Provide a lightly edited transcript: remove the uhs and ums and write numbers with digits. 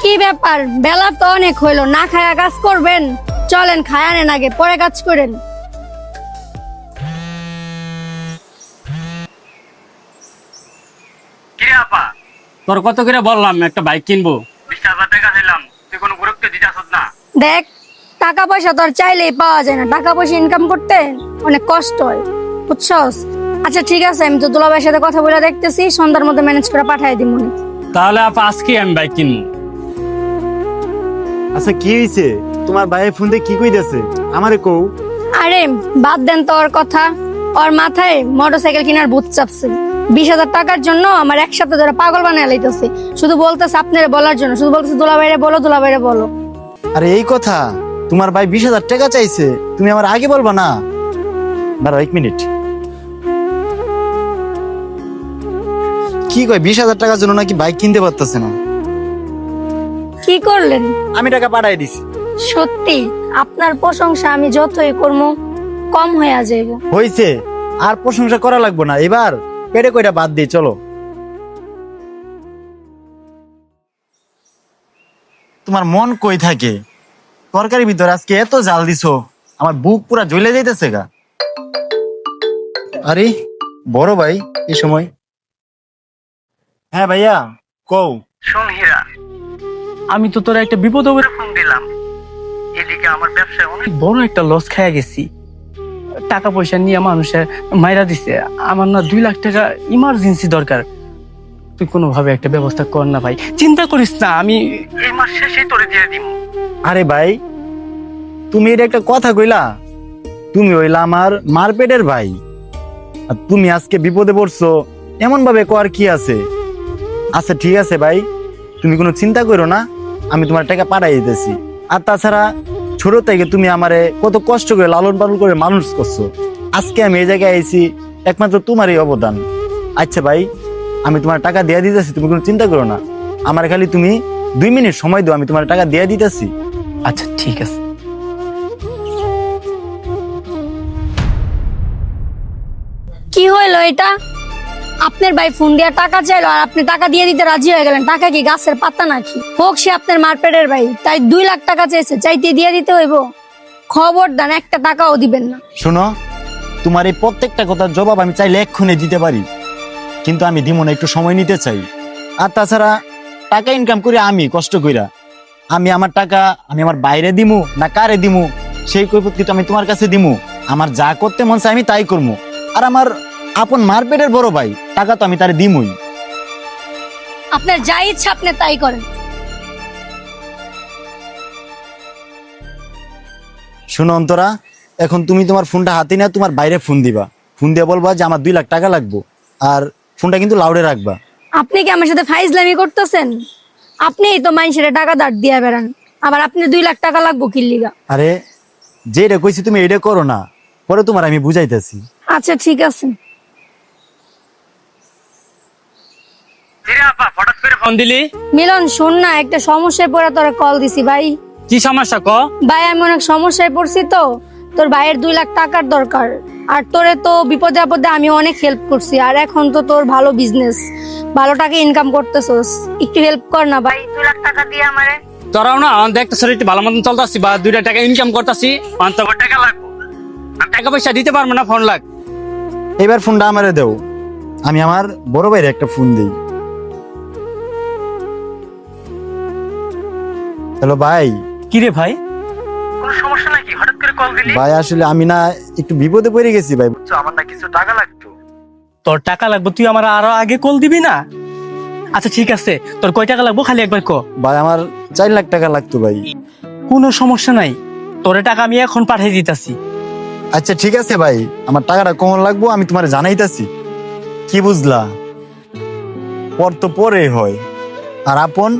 কি ব্যাপার, বেলা তো অনেক হইলো, না খায়া কাজ করবেন? চলেন খায়া নেন, আগে পরে কাজ করেন। কিরে আপা, তোর কত করে বললাম একটা বাইক কিনবো, 20,000 টাকা দিলাম, তুই কোনো গুরুত্ব দিতেছ না। দেখ, টাকা পয়সা তো আর চাইলেই পাওয়া যায় না, টাকা পয়সা ইনকাম করতে অনেক কষ্ট হয়, বুঝছস? আচ্ছা ঠিক আছে, আমি তো দুলাভাইয়ের সাথে কথা বলে দেখতেছি, সন্ধ্যার মধ্যে ম্যানেজ করে পাঠিয়ে দিব। তাহলে আপা আজকে আমি বাইক কিনবো। আচ্ছা কি হইছে? তোমার ভাইয়ের ফোন দিয়ে কি কইতাছে আমারে কও। আরে বাদ দেন তো ওর কথা, ওর মাথায় মোটরসাইকেল কেনার ভূত চাপছে। 20,000 টাকার জন্য আমার একসাথে ধরে পাগল বানায় লাইতেছে। শুধু বলতেছে আপনারে বলার জন্য, শুধু বলতেছে দুলাভাইরে বলো, দুলাভাইরে বলো। আরে এই কথা, তোমার ভাই 20,000 টাকা চাইছে, তুমি আমার আগে বলবা না? দাঁড়াও 1 মিনিট। কি কয় 20,000 টাকার জন্য নাকি বাইক কিনতে পারতেছে না? কি করলেন? আমি টাকা পাঠাই দিছি। সত্যি আপনার প্রশংসা আমি যতই করবো কম হয়ে যাইব। হইছে, আর প্রশংসা করা লাগবে না, এবার পেটে কইটা বাদ দিই চলো। তোমার মন কই থাকে? তরকারির ভিতর আজকে এত জাল দিছো, আমার বুক পুরা জ্বলে যাইতেছে গা। আরে বড় ভাই এই সময়? হ্যাঁ ভাইয়া কও। শোন হীরা, আমি তো তোরা একটা বিপদে পড়ে ফোন দিলাম। এদিকে আমার ব্যবসায় অনেক বড় একটা লস খেয়ে গেছি। টাকা পয়সা নিয়ে মানুষের মাইরা দিছে। আমার না 2 লাখ টাকা ইমার্জেন্সি দরকার। তুই কোনোভাবে একটা ব্যবস্থা কর না ভাই, চিন্তা করিস না, আমি এই মাস শেষেই তোরে দিয়ে দিব। আরে ভাই, তুমি এটা একটা কথা কইলা? তুমি হইলা আমার মারপেটের ভাই, আর তুমি আজকে বিপদে পড়ছো, এমন ভাবে কর কি আছে? আচ্ছা ঠিক আছে ভাই, তুমি কোনো চিন্তা করো না, আমি তোমার টাকা পাঠাই দিতেছি। আর তাছাড়া ছোট থেকে তুমি আমারে কত কষ্ট করে লালন পালন করে মানুষ করছো, আজকে আমি এই জায়গায় আইছি একমাত্র তোমারই অবদান। আচ্ছা ভাই, আমি তোমার টাকা দিয়ে দিতেছি, তুমি কোনো চিন্তা করো না। আমার খালি তুমি 2 মিনিট সময় দাও, আমি তোমার টাকা দিয়ে দিতেছি। আচ্ছা ঠিক আছে। কি হইলো এটা? আপনার ভাই ফোন দিয়ে টাকা চাইলো আর আপনি টাকা দিয়ে দিতে রাজি হয়ে গেলেন? টাকা কি গাছের পাতা নাকি? হোক সে আপনার মারপেটের ভাই, তাই 2 লাখ টাকা চাইছে, চাইতে দিয়ে দিতে হইব? খবরদার একটা টাকাও দিবেন না। শোনো, তোমার এই প্রত্যেকটা কথার জবাব আমি চাইলে এক্ষুনি দিতে পারি, কিন্তু আমি দিব না, একটু সময় নিতে চাই। আর তাছাড়া টাকা ইনকাম করে আমি কষ্ট কইরা, আমি আমার টাকা আমি আমার বাইরে দিমু না কারে দিমু সেই কৈফিয়ত কিন্তু আমি তোমার কাছে দিমু। আমার যা করতে মন চায় আমি তাই করবো। আর আমার আপন মারপেটের বড় ভাই, টাকা তো আমি তারে দিমুই। আপনার যা ইচ্ছা আপনি তাই করেন। শোনো অন্তরা, এখন তুমি তোমার ফোনটা হাতে না তোমার বাইরে ফোন দিবা, ফোন দিয়ে বলবা যে আমার 2 লাখ টাকা লাগবে, আর ফোনটা কিন্তু লাউডে রাখবা। আপনি কি আমার সাথে ফাইজলামি করতেছেন? আপনিই তো মানুষের টাকা ধার দিয়া বেড়ান, আবার আপনি 2 লাখ টাকা লাগবো কি লিগা? আরে যেটা কইছি তুমি এটা করো না, পরে তোমার আমি বুঝাইতেছি। আচ্ছা ঠিক আছে। কিরে আপা, হঠাৎ করে ফোন দিলি? মিলন শোন না, একটা সমস্যায় পড়ে তোরা কল দিছি ভাই। কি সমস্যা ক? ভাই আমি অনেক সমস্যায় পড়ছি, তো তোর ভাইয়ের 2 লাখ টাকার দরকার। আর তোরে তো বিপদে আপদে আমি অনেক হেল্প করছি, আর এখন তো তোর ভালো বিজনেস, ভালো টাকা ইনকাম করতেছস, একটু হেল্প কর না ভাই, 2 লাখ টাকা দিয়ে আমারে। তোরাও না আমার দেখতে শরীরটি ভালো মতন চলতেছি, বা 2 লাখ টাকা ইনকাম করতেছি, অন্তত টাকা লাগবে। আর টাকা পয়সা দিতে পারবো না, ফোন লাগ। এবার ফোনটা আমারে দেও, আমি আমার বড় ভাইয়ের একটা ফোন দিই। হ্যালো ভাই। কিরে ভাই, কোনো সমস্যা নাকি? হঠাৎ করে কল দিলি? ভাই আসলে আমি না একটু বিপদে পড়ে গেছি ভাই, তো আমার না কিছু টাকা লাগতো। তোর টাকা লাগবে, তুই আমার আরো আগে কল দিবি না? আচ্ছা ঠিক আছে, তোর কয় টাকা লাগবে খালি একবার ক। ভাই আমার 4 লাখ টাকা লাগতো ভাই। কোনো সমস্যা নাই, তোরে টাকা আমি এখন পাঠিয়ে দিতাছি। আচ্ছা ঠিক আছে ভাই, আমার টাকাটা কখন লাগবো আমি তোমার জানাইতাছি। কি বুঝলা? পর তো পরে হয়, আর আপন